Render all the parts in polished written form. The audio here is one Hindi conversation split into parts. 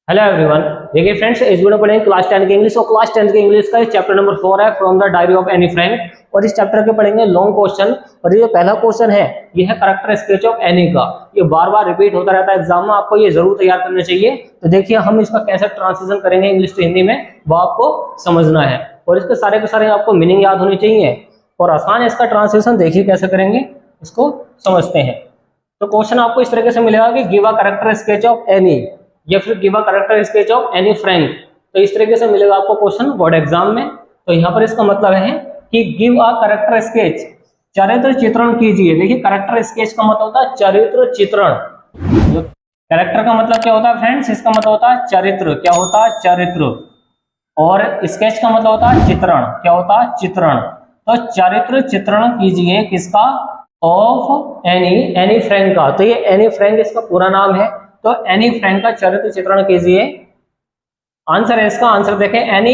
Hello everyone. देखिए फ्रेंड्स, इस वीडियो पढ़ेंगे क्लास 10 की इंग्लिश और क्लास 10 की इंग्लिश का चैप्टर नंबर 4 है from the diary of Anne Frank. और इस चैप्टर के पढ़ेंगे लॉन्ग क्वेश्चन। और ये जो पहला क्वेश्चन है ये है करेक्टर स्केच ऑफ एनी का। ये बार बार रिपीट होता रहता है एग्जाम में, आपको ये जरूर तैयार करना चाहिए। तो देखिए हम इसका कैसे ट्रांसलेशन करेंगे इंग्लिश टू हिंदी में वो आपको समझना है। और इसके सारे के सारे आपको मीनिंग याद होनी चाहिए और आसान है इसका ट्रांसलेशन। देखिए कैसे करेंगे, इसको समझते हैं। तो क्वेश्चन आपको इस तरीके से मिलेगा कि give a character sketch of any या फिर give a character sketch of Anne Frank. तो इस तरीके से मिलेगा आपको क्वेश्चन बोर्ड एग्जाम में। तो यहाँ पर इसका मतलब है कि गिव अ करेक्टर स्केच, चरित्र चित्रण कीजिए। देखिए करेक्टर स्केच का मतलब होता है चरित्र चित्रण। जो करेक्टर का मतलब क्या होता है फ्रेंड्स, इसका मतलब होता है चरित्र। क्या होता है? चरित्र। और स्केच का मतलब होता है चित्रण। क्या होता है? चित्रण। तो चरित्र चित्रण कीजिए किसका? ऑफ एनी फ्रैंक का। तो ये एनी फ्रैंक इसका पूरा नाम है। तो एनी फ्रैंक का चरित्र चित्रण कीजिए। आंसर है इसका, आंसर देखें, एनी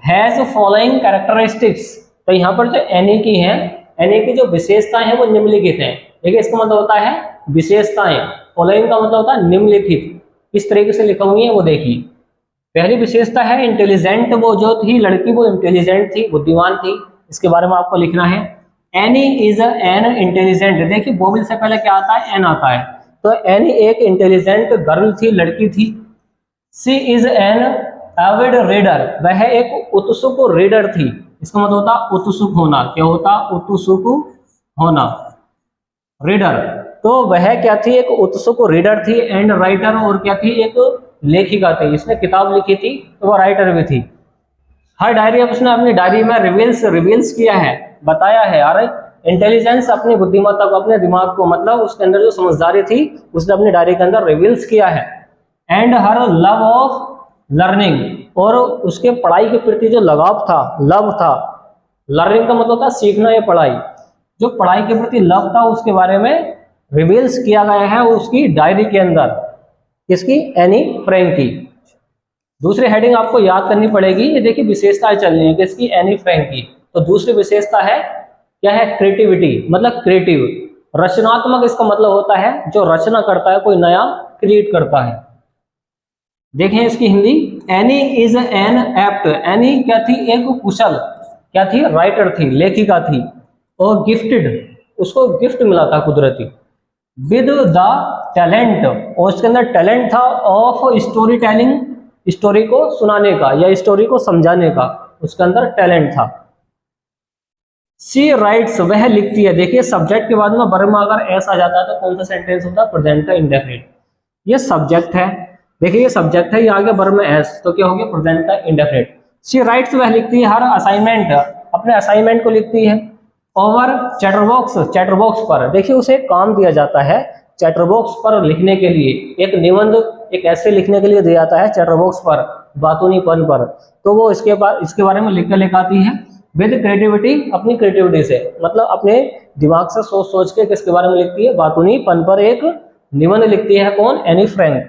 हैज फॉलोइंग कैरेक्टरिस्टिक्स। तो यहाँ पर जो एनी की है, एनी की जो विशेषताएं हैं वो निम्नलिखित हैं। देखिए इसका मतलब होता है विशेषताएं, फॉलोइंग का मतलब होता है निम्नलिखित। किस तरीके से लिखा हुई है वो देखिए। पहली विशेषता है इंटेलिजेंट। वो जो थी लड़की वो इंटेलिजेंट थी, बुद्धिमान थी। इसके बारे में आपको लिखना है। Any is an intelligent. देखिए वोवेल से पहले क्या आता है? एन आता है। तो एनी एक इंटेलिजेंट गर्ल थी, लड़की थी। सी इज एन एविड रीडर। वह एक उत्सुक रीडर थी। इसका मतलब होता उत्सुक होना। क्या होता? उत्सुक होना, रीडर। तो वह क्या थी? एक उत्सुक रीडर थी। एंड राइटर, और क्या थी? एक लेखिका थी। इसने किताब लिखी थी तो वह राइटर भी थी। हर डायरी अब उसने अपनी डायरी में रिवील्स किया है, बताया है। अरे इंटेलिजेंस, अपनी बुद्धिमत्ता को, अपने दिमाग को, मतलब उसके अंदर जो समझदारी थी उसने अपनी डायरी के अंदर रिवील्स किया है। And her love of learning, और उसके पढ़ाई के प्रति जो लगाव था, लव था। लर्निंग का मतलब था सीखना या पढ़ाई। जो पढ़ाई के प्रति लव था उसके बारे में रिवील्स किया गया है उसकी डायरी के अंदर। किसकी? एनी फ्रैंक की। दूसरी हेडिंग आपको याद करनी पड़ेगी। ये देखिए विशेषताएं चल रही है किसकी? एनी फ्रैंक की। तो दूसरी विशेषता है क्या है? क्रिएटिविटी, मतलब क्रिएटिव, रचनात्मक। इसका मतलब होता है जो रचना करता है, कोई नया क्रिएट करता है। देखें इसकी Hindi. Any is an apt. Any क्या थी? एक कुशल, क्या थी? राइटर थी, लेखिका थी। और गिफ्टेड, उसको गिफ्ट मिला था कुदरती। विद द टैलेंट, और उसके अंदर टैलेंट था ऑफ स्टोरी टेलिंग, स्टोरी को सुनाने का या स्टोरी को समझाने का, उसके अंदर टैलेंट था। सी राइट्स, वह लिखती है। देखिए सब्जेक्ट के बाद में वर्ब में अगर एस आ जाता है तो कौन सा सेंटेंस होता है? प्रेजेंट का इंडेफिनिट। ये सब्जेक्ट है। देखिए ये सब्जेक्ट है, ये आगे वर्ब में एस, तो क्या हो गया? प्रेजेंट का इंडेफिनिट। सी राइट्स, वह लिखती है हर असाइनमेंट, अपने असाइनमेंट को लिखती है। ओवर चैटरबॉक्स, चैटरबॉक्स पर। देखिए उसे काम दिया जाता है चैटरबॉक्स पर लिखने के लिए, एक निबंध, एक ऐसे लिखने के लिए दिया जाता है चैटरबॉक्स पर, बातूनीपन पर। तो वो इसके बारे में लिख कर लिखाती है विद क्रिएटिविटी, अपनी क्रिएटिविटी से, मतलब अपने दिमाग से सोच सोच के किसके बारे में लिखती है? बातूनीपन पर एक निबंध लिखती है। कौन? Anne Frank.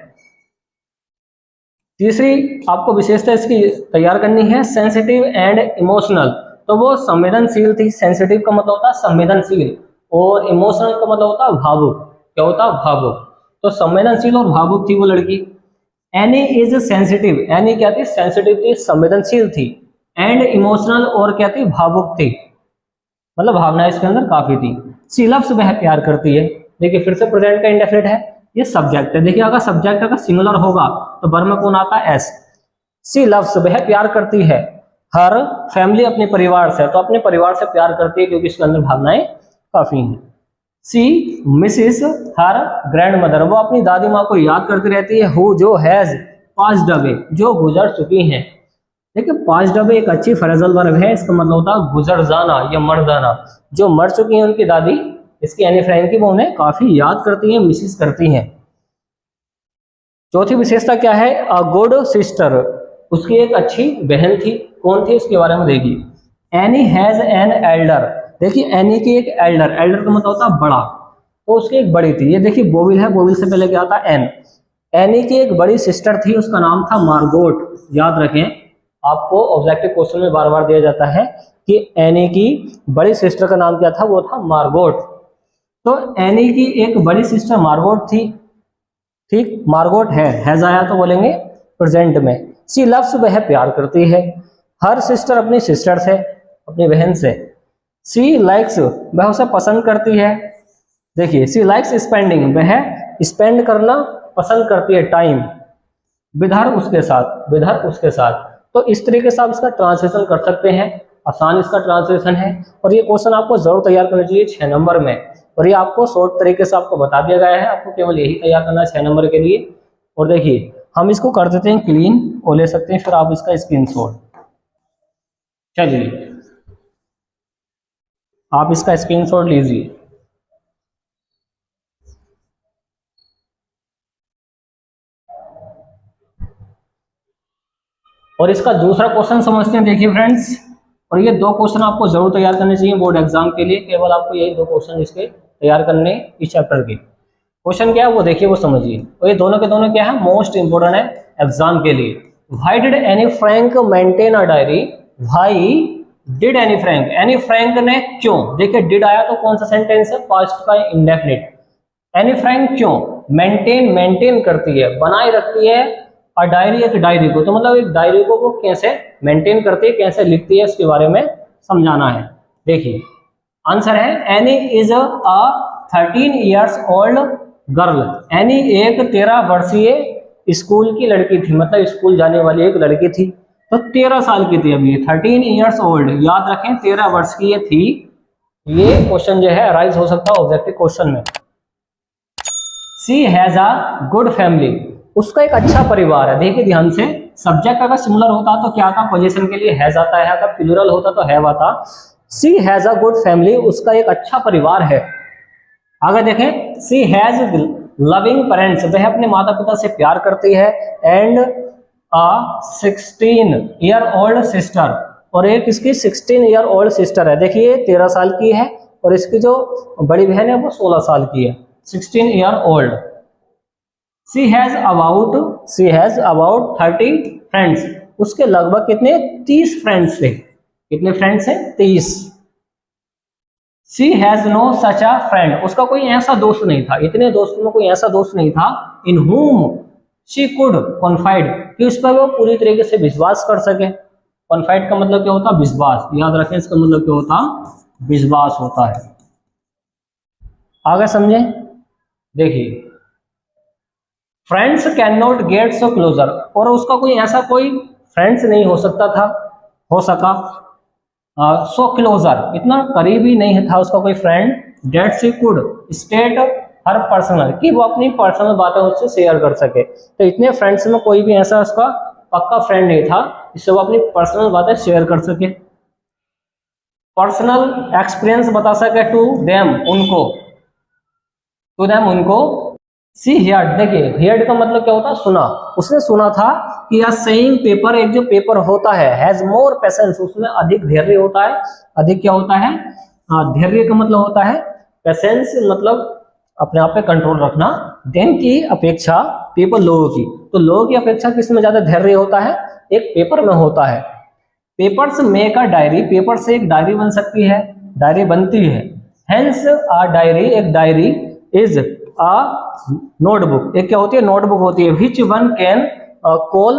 तीसरी आपको विशेषता इसकी तैयार करनी है, सेंसिटिव एंड इमोशनल। तो वो संवेदनशील थी। सेंसिटिव का मतलब होता है संवेदनशील, और इमोशनल का मतलब होता है भावुक। क्या होता है? भावुक। तो संवेदनशील और भावुक थी वो लड़की। Any is sensitive. एनी क्या थी? सेंसिटिव थी, संवेदनशील थी। एंड इमोशनल, और क्या थी? भावुक थी, मतलब भावना इसके अंदर काफी थी। सी लव्स, वह प्यार करती है। देखिए फिर से प्रेजेंट का इंडेफिनिट है, ये सब्जेक्ट है। देखिए अगर सब्जेक्ट अगर सिंगुलर होगा तो वर्ब में कौन आता है? एस। सी लव्स, वह प्यार करती है। हर फैमिली, अपने परिवार से, तो अपने परिवार से प्यार करती है क्योंकि इसके अंदर भावनाएं काफी हैं। सी मिसिस हर ग्रैंड मदर, वो अपनी दादी माँ को याद करती रहती है। हु, जो हैज पास्ड अवे, जो गुजर चुकी हैं। देखिए पास्ड अवे एक अच्छी फ्रेजल वर्ब है। इसका मतलब होता है गुजर जाना या मर जाना। जो मर चुकी हैं उनकी दादी, इसकी एनी फ्रैंक की, वो उन्हें काफी याद करती हैं, मिसिस करती हैं। चौथी विशेषता क्या है? अ गुड सिस्टर, उसकी एक अच्छी बहन थी। कौन थी? उसके बारे में देखिए। Any has an elder. देखिए एनी की एक एल्डर, एल्डर का मतलब होता है बड़ा, तो उसकी एक बड़ी थी। ये देखिए बोविल है, बोविल से पहले क्या आता है? एन। एनी की एक बड़ी सिस्टर थी, उसका नाम था मार्गोट। याद रखें, आपको ऑब्जेक्टिव क्वेश्चन में बार बार दिया जाता है कि एनी की बड़ी सिस्टर का नाम क्या था? वो था मार्गोट। तो एनी की एक बड़ी सिस्टर मार्गोट थी। ठीक, मार्गोट है, हैज आया तो बोलेंगे प्रेजेंट में। सी लव्स वह प्यार करती है, हर सिस्टर अपनी सिस्टर से, अपनी बहन से। सी लाइक्स वह उसे पसंद करती है। देखिए सी लाइक्स स्पेंडिंग वह स्पेंड करना पसंद करती है टाइम विद हर उसके साथ, विद हर उसके साथ। तो इस तरीके से आप इसका ट्रांसलेशन कर सकते हैं, आसान इसका ट्रांसलेशन है। और ये क्वेश्चन आपको जरूर तैयार करना चाहिए 6 नंबर में, और ये आपको शॉर्ट तरीके से आपको बता दिया गया है, आपको केवल यही तैयार करना है 6 नंबर के लिए। और देखिए हम इसको कर देते हैं क्लीन और ले सकते हैं फिर आप इसका स्क्रीनशॉट। चलिए आप इसका स्क्रीनशॉट लीजिए। और इसका दूसरा क्वेश्चन समझते हैं। देखिए फ्रेंड्स, और ये 2 क्वेश्चन आपको जरूर तैयार करने चाहिए बोर्ड एग्जाम के लिए, केवल आपको यही 2 क्वेश्चन इसके तैयार करने इस चैप्टर के। क्वेश्चन क्या है वो देखिए, वो समझिए। और ये दोनों के दोनों क्या है, मोस्ट इंपोर्टेंट है एग्जाम के लिए। Why did Anne Frank maintain a diary, why did Anne Frank, Anne Frank ने क्यों, देखिए डिड आया तो कौन सा सेंटेंस है, पास्ट का इंडेफिनिट। एनी फ्रैंक क्यों, मेंटेन, मेंटेन करती है, बनाए रखती है और डायरी, एक डायरी को, तो मतलब एक डायरी को वो कैसे मेंटेन करती है, कैसे लिखती है, इसके बारे में समझाना है। देखिए आंसर है any is a 13 years old girl. Any एक 13 वर्षीय स्कूल की लड़की थी, मतलब स्कूल जाने वाली एक लड़की थी। तो 13 साल की थी अभी, 13 years ओल्ड, याद रखें 13 वर्ष की ये थी। ये क्वेश्चन जो है अराइज हो सकता है ऑब्जेक्टिव क्वेश्चन में। सी हैज अ गुड फैमिली, उसका एक अच्छा परिवार है। देखिए ध्यान से, सब्जेक्ट अगर सिमिलर होता तो क्या था, पोजीशन के लिए हैज आता है, अगर प्लूरल होता तो हैव आता। सी हैज अ गुड फैमिली, उसका एक अच्छा परिवार है। आगे देखें, सी हैज लविंग पेरेंट्स, वह अपने माता पिता से प्यार करती है। And a 16 year old sister, और एक इसकी 16 year ओल्ड सिस्टर है। देखिए 13 साल की है और इसकी जो बड़ी बहन है वो 16 साल की है, 16 year old. She has about 30 friends, उसके लगभग कितने, 30 फ्रेंड्स थे। कितने फ्रेंड्स हैं, 30। She has no such a friend, उसका कोई ऐसा दोस्त नहीं था, इतने दोस्तों में कोई ऐसा दोस्त नहीं था। इन whom शी कुड कॉन्फाइड, कि उस पर वो पूरी तरीके से विश्वास कर सके। कॉन्फाइड का मतलब क्या होता है, विश्वास, याद रखें इसका मतलब क्या होता, विश्वास होता है। आगे समझे, देखिए friends can not get so closer, और उसका कोई ऐसा कोई फ्रेंड्स नहीं हो सकता था, हो सका सो क्लोजर, इतना करीबी नहीं था उसका कोई friend. That she could state her personal, कि वो अपनी पर्सनल बातें उससे शेयर कर सके। तो इतने फ्रेंड्स में कोई भी ऐसा उसका पक्का फ्रेंड नहीं था जिससे वो अपनी पर्सनल बातें शेयर कर सके, पर्सनल एक्सपीरियंस बता सके टू देम, उनको, टू देम उनको। सी हियर्ड, देखिए हियर्ड का मतलब क्या होता है, सुना। उसने सुना था कि यह सेइंग पेपर, एक जो पेपर होता है, हैज मोर पेशेंस, उसमें अधिक धैर्य होता है। अधिक क्या होता है, धैर्य का मतलब होता है पेशेंस, मतलब अपने आप पे कंट्रोल रखना। देन की अपेक्षा, पेपर लोगों की, तो लोगों की अपेक्षा किसमें ज्यादा धैर्य होता है, एक पेपर में होता है। Papers make a diary, paper से एक डायरी बन सकती है, डायरी बनती है। हेंस अ डायरी, एक डायरी, इज अ नोटबुक, एक क्या होती है, नोटबुक होती है। Which one can call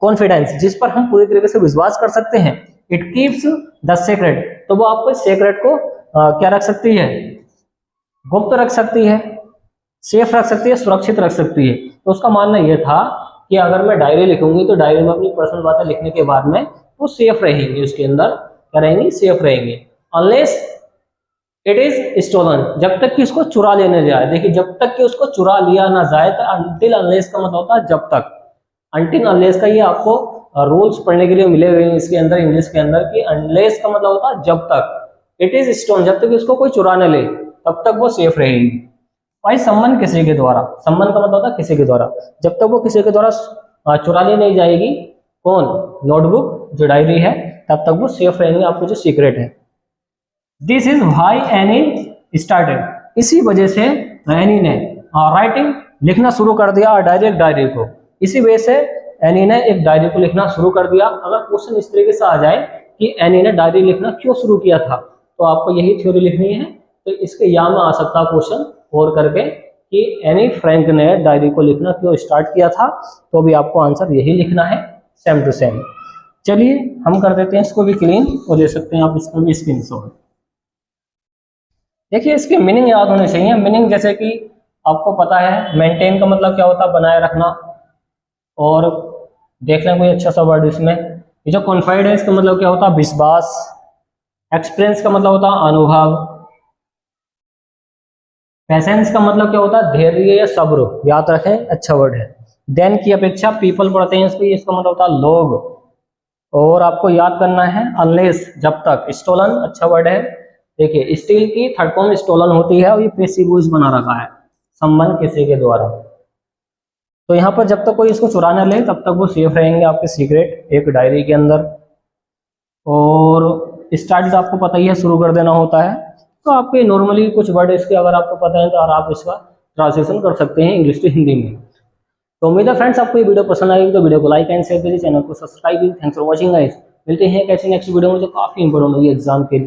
confidence, जिस पर हम पूरी तरीके से विश्वास कर सकते हैं। इट कीप्स द सीक्रेट, तो वो आपको सीक्रेट को क्या रख सकती है, गुप्त रख सकती है, सेफ रख सकती है, सुरक्षित रख सकती है। तो उसका मानना यह था कि अगर मैं डायरी लिखूंगी तो डायरी में अपनी पर्सनल बातें लिखने के बाद में वो सेफ रहेंगी, उसके अंदर क्या रहेंगी, सेफ रहेंगे। अनलेस इट इज स्टोलन, जब तक कि उसको चुरा लेने जाए। देखिए जब तक कि उसको चुरा लिया ना जाए, तो अनटिल अनलेस का मतलब होता है जब तक। अनटिल अनलेस का ये आपको रूल्स पढ़ने के लिए मिले हुए हैं इसके अंदर, इंग्लिश के अंदर, कि अनलेस का मतलब होता है जब तक, इट इज स्टोन, जब तक उसको कोई चुरा न ले तब तक वो सेफ रहेगी। भाई सम्मान किसी के द्वारा, सम्मान का मतलब होता है किसी के द्वारा, जब तक वो किसी के द्वारा चुरा ली नहीं जाएगी, कौन, नोटबुक जो डायरी है, तब तक वो सेफ रहेंगे, आपको जो सीक्रेट है। This is why any started, इसी वजह से एनी ने राइटिंग लिखना शुरू कर दिया, डायरेक्ट डायरी को, इसी वजह से एनी ने एक डायरी को लिखना शुरू कर दिया। अगर क्वेश्चन इस तरीके से आ जाए कि एनी ने डायरी लिखना क्यों शुरू किया था, तो आपको यही थ्योरी लिखनी है। तो इसके या में आ सकता क्वेश्चन और करके कि एनी फ्रैंक ने डायरी को लिखना क्यों स्टार्ट किया था, तो भी आपको आंसर यही लिखना है, सेम टू सेम। चलिए हम कर देते हैं इसको भी क्लीन और दे सकते हैं आप इसका भी स्क्रीनशॉट। देखिए इसकी मीनिंग याद होनी चाहिए। मीनिंग जैसे कि आपको पता है, मेंटेन का मतलब क्या होता है, बनाए रखना। और देख लें कोई अच्छा सा वर्ड इसमें, ये जो कॉन्फाइड है इसका मतलब क्या होता है, विश्वास। एक्सपीरियंस का मतलब होता है अनुभव। पेशेंस का मतलब क्या होता है, धैर्य या सब्र, याद रखें, अच्छा वर्ड है। देन की अपेक्षा पीपल पढ़ते हैं इसको, इसका मतलब होता है लोग। और आपको याद करना है अनलेस, जब तक। स्टोलन अच्छा वर्ड है। देखिए स्टील की थर्ड फॉर्म स्टोलन होती है और ये पैसिव वॉइस बना रखा है, संबंध किसी के द्वारा। तो यहाँ पर जब तक कोई इसको चुरा ना ले तब तक वो सेफ रहेंगे आपके सीक्रेट एक डायरी के अंदर। और स्टार्ट आपको पता ही है, शुरू कर देना होता है। तो आपके नॉर्मली कुछ वर्ड इसके अगर आपको पता है तो आप इसका ट्रांसलेशन कर सकते हैं इंग्लिश टू हिंदी में। तो उम्मीद है फ्रेंड्स आपको ये वीडियो पसंद आएगी, तो वीडियो को लाइक एंड शेयर कीजिए, चैनल को सब्सक्राइब कीजिए। Thanks for watching guys. मिलते हैं कैसे नेक्स्ट वीडियो में जो काफी इंपॉर्टेंट होगी एग्जाम के लिए।